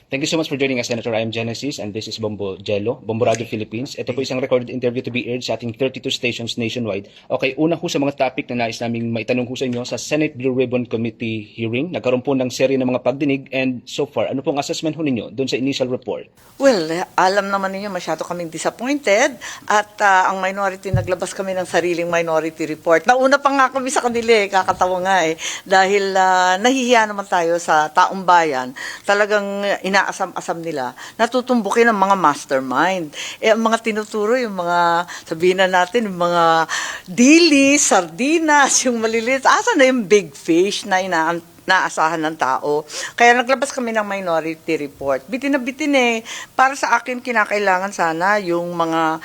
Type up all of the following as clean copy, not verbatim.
Thank you so much for joining us, Senator. I am Genesis and this is Bombo Jello, Bombo Radio Philippines. Ito po isang recorded interview to be aired sa ating 32 stations nationwide. Okay, una ho sa mga topic na nais naming maitanong ho sa inyo sa Senate Blue Ribbon Committee hearing. Nagkaroon po ng serye ng mga pagdinig and so far, ano pong assessment ho ninyo doon sa initial report? Well, alam naman ninyo, masyado kaming disappointed at ang minority, naglabas kami ng sariling minority report. Nauna pa nga kami sa kanila kakatawa nga dahil nahihiya naman tayo sa taong bayan. Talagang inaasam-asam nila, natutumbukin ang mga mastermind. Ang mga tinuturo, yung mga, sabihin na natin, yung mga dili, sardinas, yung maliliit, asa na yung big fish na naasahan ng tao. Kaya naglabas kami ng minority report. Bitin na bitin para sa akin kinakailangan sana yung mga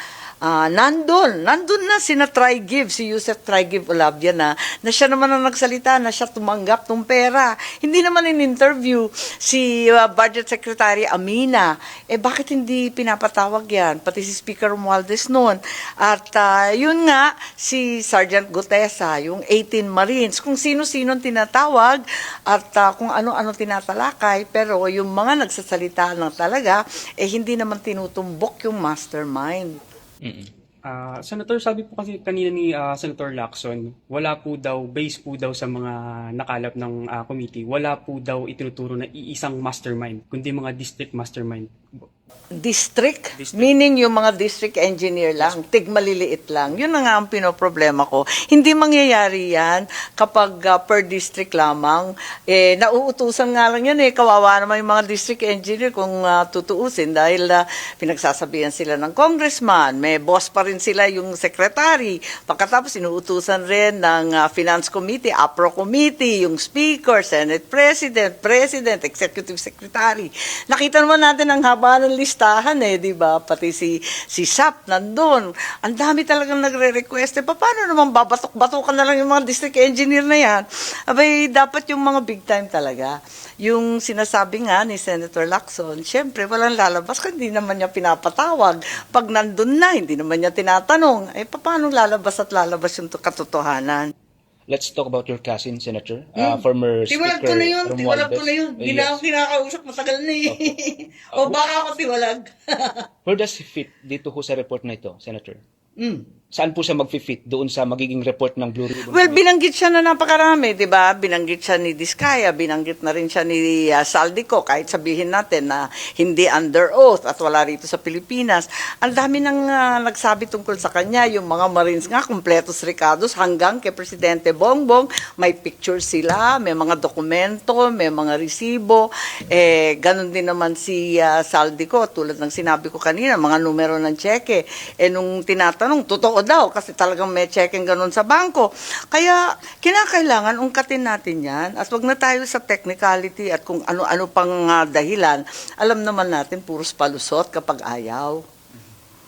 nandun na si Yusef Try-Give Olabia na siya naman ang nagsalita, na siya tumanggap ng pera. Hindi naman in-interview si Budget Secretary Amina. Bakit hindi pinapatawag yan? Pati si Speaker Romualdez noon. At yun nga, si Sergeant Gutesa, yung 18 Marines, kung sino-sino tinatawag at kung ano-ano tinatalakay, pero yung mga nagsasalita lang talaga, hindi naman tinutumbok yung mastermind. Senator, sabi po kasi kanina ni Senator Lacson, wala po daw, base po daw sa mga nakalap ng committee, wala po daw itinuturo na iisang mastermind, kundi mga district mastermind. District? Meaning yung mga district engineer lang, tigmaliliit lang. Yun na nga ang pinoproblema ko. Hindi mangyayari yan kapag per district lamang. Nauutusan nga lang yan kawawa naman yung mga district engineer kung tutuusin dahil pinagsasabihan sila ng congressman, may boss pa rin sila yung secretary. Pagkatapos inuutusan rin ng finance committee, APRO committee, yung speaker, senate president, executive secretary. Nakita naman natin ang haba ng listahan di ba? Pati si SAP nandun. Ang dami talagang nagre-request. Paano naman babatok-batokan na lang yung mga district engineer na yan? Abay, dapat yung mga big time talaga. Yung sinasabi nga ni Senator Lacson, syempre, walang lalabas kasi hindi naman niya pinapatawag. Pag nandun na, hindi naman niya tinatanong. Paano lalabas yung katotohanan? Let's talk about your cousin, Senator, former Tiwalag Speaker ko na yun. Romualdez. Hindi na ako kinakausap, matagal na O baka ako tiwalag. Where does he fit dito ho sa report na ito, Senator? Saan po siya mag-fit doon sa magiging report ng Blue Ribbon? Well, binanggit siya na napakarami, di ba? Binanggit siya ni Diskaya, binanggit na rin siya ni Saldico, kahit sabihin natin na hindi under oath at wala rito sa Pilipinas. Ang dami nang nagsabi tungkol sa kanya, yung mga Marines nga, kompletos recados, hanggang kay Presidente Bongbong, may picture sila, may mga dokumento, may mga resibo. Ganon din naman si Saldico, tulad ng sinabi ko kanina, mga numero ng cheque. Nung tinatanong, totoo daw kasi talagang may checking ganun sa bangko. Kaya kinakailangan ungkatin natin yan at wag na tayo sa technicality at kung ano-ano pang dahilan. Alam naman natin puros palusot kapag ayaw.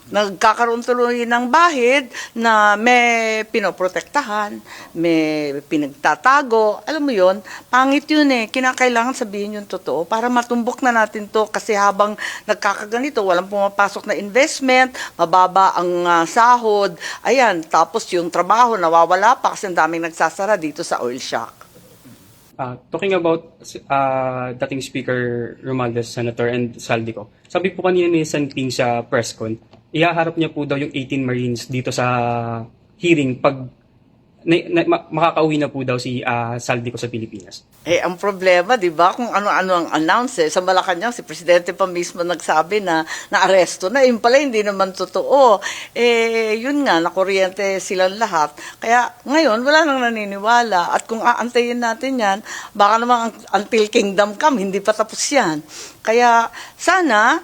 Nagkakaroon tuloy ng bahid na may pinoprotektahan, may pinagtatago. Alam mo yon, pangit yun Kinakailangan sabihin yung totoo para matumbok na natin to kasi habang nagkakaganito, walang pumapasok na investment, mababa ang sahod, ayan, tapos yung trabaho nawawala pa kasi ang daming nagsasara dito sa oil shock. Talking about dating Speaker Romualdez, Senator, and Saldico, sabi po kanina ni Santing sa press con, ihaharap niya po daw yung 18 Marines dito sa hearing pag makakauwi na po daw si Saldico sa Pilipinas. Ang problema, di ba, kung ano-ano ang announce sa Malacanang, si Presidente pa mismo nagsabi na naaresto na, yun pala hindi naman totoo. Yun nga, nakuryente silang lahat. Kaya ngayon, wala nang naniniwala. At kung aantayin natin yan, baka naman until kingdom come, hindi pa tapos yan. Kaya sana,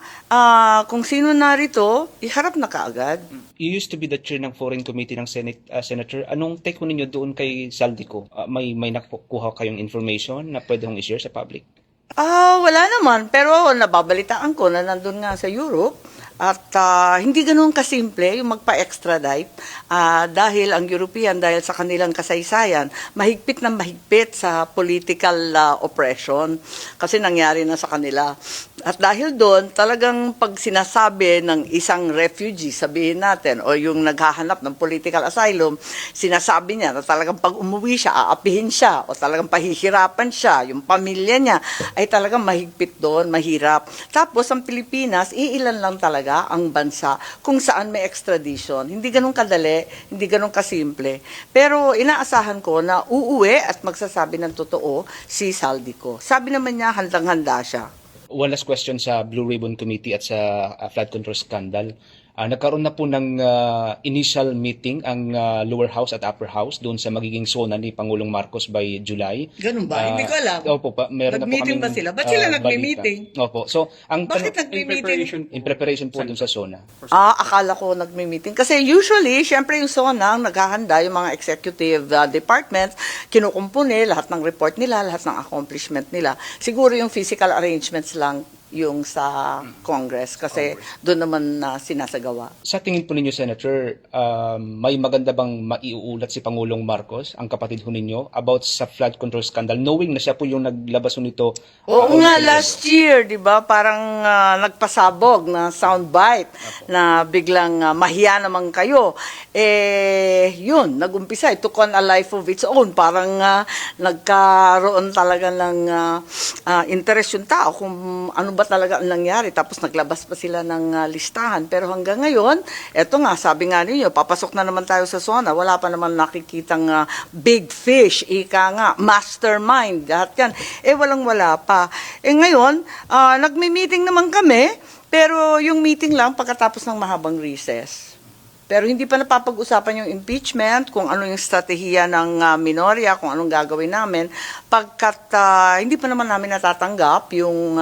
kung sino narito, iharap na kaagad. You used to be the chair ng Foreign Committee ng Senate, Senator. Anong take mo ninyo doon kay Saldico? May nakukuha kayong information na pwede hong i-share sa public? Wala naman. Pero nababalitaan ko na nandun nga sa Europe At hindi ganoon kasimple yung magpa-extradite dahil ang European, dahil sa kanilang kasaysayan, mahigpit na mahigpit sa political oppression kasi nangyari na sa kanila. At dahil doon, talagang pag sinasabi ng isang refugee, sabihin natin, o yung naghahanap ng political asylum, sinasabi niya na talagang pag umuwi siya, aapihin siya, o talagang pahihirapan siya, yung pamilya niya, ay talagang mahigpit doon, mahirap. Tapos, ang Pilipinas, iilan lang talaga ang bansa kung saan may extradition. Hindi ganun kadali, hindi ganun kasimple. Pero inaasahan ko na uuwi at magsasabi ng totoo si Saldico. Sabi naman niya, handang-handa siya. One last question sa Blue Ribbon Committee at sa flood control scandal. Nagkaroon na po ng initial meeting ang lower house at upper house doon sa magiging sona ni Pangulong Marcos by July. Ganun ba? Hindi ko alam. Opo, meron na po Nag-meeting kaming, ba sila? Ba't sila nagme-meeting? balita. Opo. So, Bakit In nagme-meeting? preparation po. in preparation po doon sa sona. Akala ko nagme-meeting. Kasi usually, syempre yung SONA, naghahanda yung mga executive departments, kinukumpuni lahat ng report nila, lahat ng accomplishment nila. Siguro yung physical arrangements lang yung sa Congress kasi doon naman sinasagawa. Sa tingin po ninyo, Senator, may maganda bang maiuulat si Pangulong Marcos, ang kapatid ho ninyo, about sa flood control scandal, knowing na siya po yung naglabas ho nito? Oo nga, last year, di ba, parang nagpasabog na soundbite na biglang mahiya naman kayo. Yun, nagumpisa. It took on a life of its own. Parang nagkaroon talaga ng interest yung tao kung ano ba talaga ang nangyari. Tapos naglabas pa sila ng listahan. Pero hanggang ngayon, eto nga, sabi nga ninyo, papasok na naman tayo sa SONA. Wala pa naman nakikitang big fish, ika nga, mastermind, lahat yan. Walang-wala pa. Ngayon, nagme-meeting naman kami, pero yung meeting lang pagkatapos ng mahabang recess. Pero hindi pa napapag-usapan yung impeachment, kung ano yung strategiya ng minorya, kung anong gagawin namin, pagkat hindi pa naman namin natatanggap yung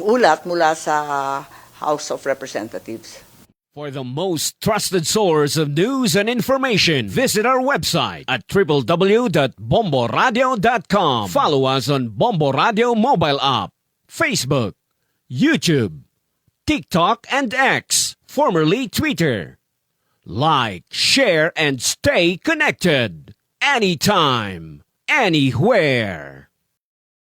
ulat mula sa House of Representatives. For the most trusted source of news and information, visit our website at www.bomboradio.com. Follow us on Bombo Radio mobile app, Facebook, YouTube, TikTok, and X, formerly Twitter. Like, share, and stay connected. Anytime, anywhere.